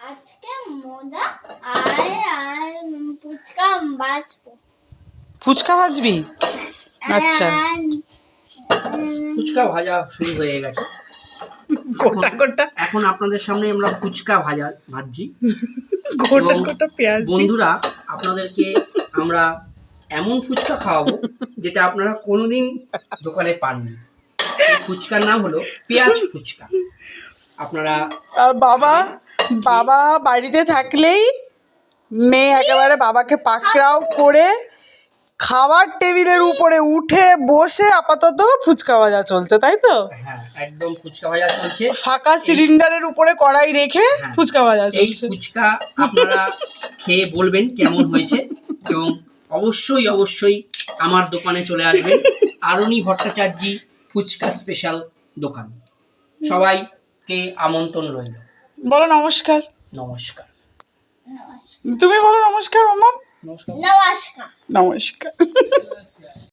আজকে মোদা আর ফুচকা ভাজবো। ফুচকা ভাজবি? আচ্ছা, ফুচকা ভাজা শুরু হয়ে গেছে। গোটা গোটা এখন আপনাদের সামনে আমরা ফুচকা ভাজছি। গোটা গোটা পেঁয়াজ বন্ধুরা, আপনাদেরকে আমরা এমন ফুচকা খাওয়াবো যেটা আপনারা কোনোদিন দোকানে পাননি। এই ফুচকার নাম হলো পেঁয়াজ ফুচকা। আপনারা আর বাবা বাড়িতে থাকলেই মেয়ে একেবারে বাবাকে পাকড়াও করে খাবার টেবিলের উপরে উঠে বসে আপাতত ফুচকা ভাজা চলছে, তাই তো? হ্যাঁ, একদম ফুচকা ভাজা চলছে। ফাঁকা সিলিন্ডারের উপরে কড়াই রেখে ফুচকা ভাজা এই চলছে। ফুচকা আপনারা খেয়ে বলবেন কেমন হয়েছে, এবং অবশ্যই আমার দোকানে চলে আসবেন। আরণি ভট্টাচার্যি ফুচকা স্পেশাল দোকান। সবাইকে আমন্ত্রণ রইল। বলো নমস্কার। নমস্কার। তুমি বলো নমস্কার মাম্মা। নমস্কার। নমস্কার। নমস্কার।